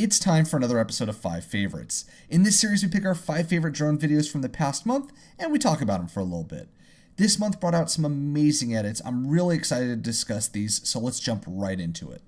It's time for another episode of 5 Favorites. In this series, we pick our 5 favorite drone videos from the past month, and we talk about them for a little bit. This month brought out some amazing edits. I'm really excited to discuss these, so let's jump right into it.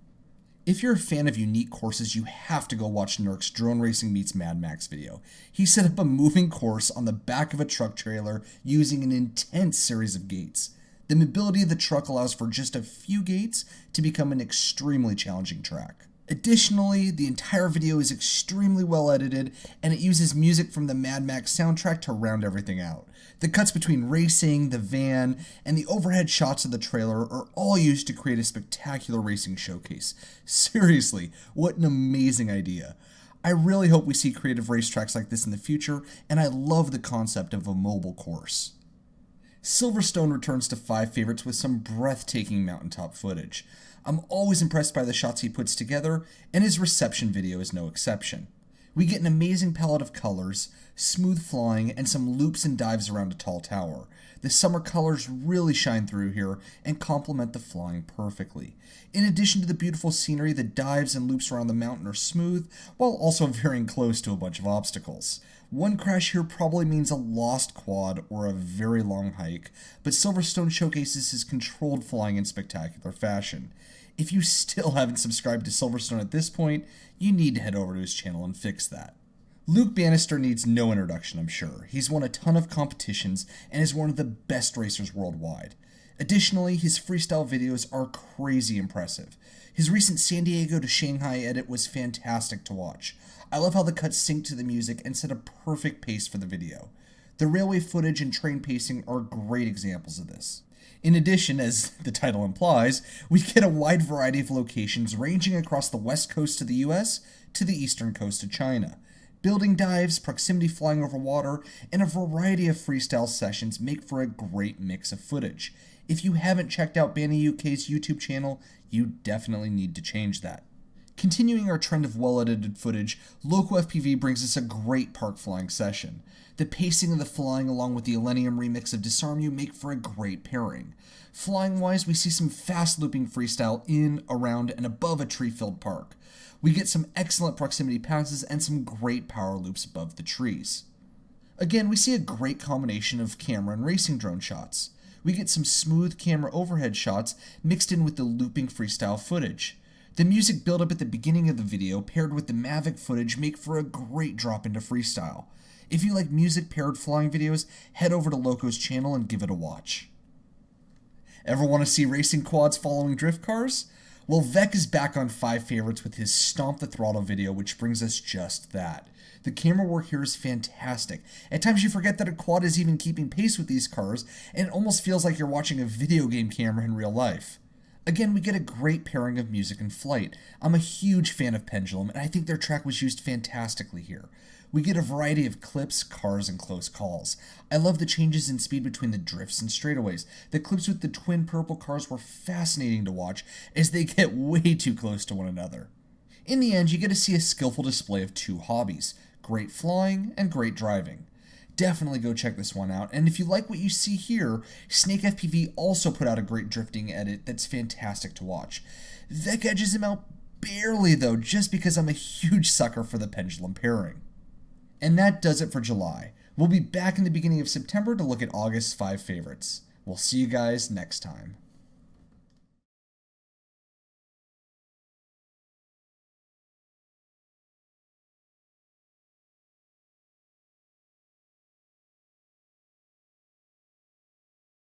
If you're a fan of unique courses, you have to go watch Nurk's Drone Racing Meets Mad Max video. He set up a moving course on the back of a truck trailer using an intense series of gates. The mobility of the truck allows for just a few gates to become an extremely challenging track. Additionally, the entire video is extremely well edited, and it uses music from the Mad Max soundtrack to round everything out. The cuts between racing, the van, and the overhead shots of the trailer are all used to create a spectacular racing showcase. Seriously, what an amazing idea. I really hope we see creative racetracks like this in the future, and I love the concept of a mobile course. Silverstone returns to 5 Favorites with some breathtaking mountaintop footage. I'm always impressed by the shots he puts together, and his reception video is no exception. We get an amazing palette of colors, smooth flying, and some loops and dives around a tall tower. The summer colors really shine through here and complement the flying perfectly. In addition to the beautiful scenery, the dives and loops around the mountain are smooth, while also veering close to a bunch of obstacles. One crash here probably means a lost quad or a very long hike, but Silverstone showcases his controlled flying in spectacular fashion. If you still haven't subscribed to Silverstone at this point, you need to head over to his channel and fix that. Luke Bannister needs no introduction, I'm sure. He's won a ton of competitions and is one of the best racers worldwide. Additionally, his freestyle videos are crazy impressive. His recent San Diego to Shanghai edit was fantastic to watch. I love how the cuts sync to the music and set a perfect pace for the video. The railway footage and train pacing are great examples of this. In addition, as the title implies, we get a wide variety of locations ranging across the west coast of the US to the eastern coast of China. Building dives, proximity flying over water, and a variety of freestyle sessions make for a great mix of footage. If you haven't checked out Banny UK's YouTube channel, you definitely need to change that. Continuing our trend of well-edited footage, Loco FPV brings us a great park flying session. The pacing of the flying along with the Elenium remix of Disarm You make for a great pairing. Flying-wise, we see some fast looping freestyle in, around, and above a tree-filled park. We get some excellent proximity passes and some great power loops above the trees. Again, we see a great combination of camera and racing drone shots. We get some smooth camera overhead shots mixed in with the looping freestyle footage. The music build-up at the beginning of the video paired with the Mavic footage make for a great drop into freestyle. If you like music-paired flying videos, head over to Loco's channel and give it a watch. Ever want to see racing quads following drift cars? Well, Vec is back on 5 Favorites with his Stomp the Throttle video, which brings us just that. The camera work here is fantastic. At times you forget that a quad is even keeping pace with these cars, and it almost feels like you're watching a video game camera in real life. Again, we get a great pairing of music and flight. I'm a huge fan of Pendulum, and I think their track was used fantastically here. We get a variety of clips, cars, and close calls. I love the changes in speed between the drifts and straightaways. The clips with the twin purple cars were fascinating to watch as they get way too close to one another. In the end, you get to see a skillful display of two hobbies, great flying and great driving. Definitely go check this one out, and if you like what you see here, Snake FPV also put out a great drifting edit that's fantastic to watch. Vec edges him out barely though, just because I'm a huge sucker for the pendulum pairing. And that does it for July. We'll be back in the beginning of September to look at August's 5 favorites. We'll see you guys next time.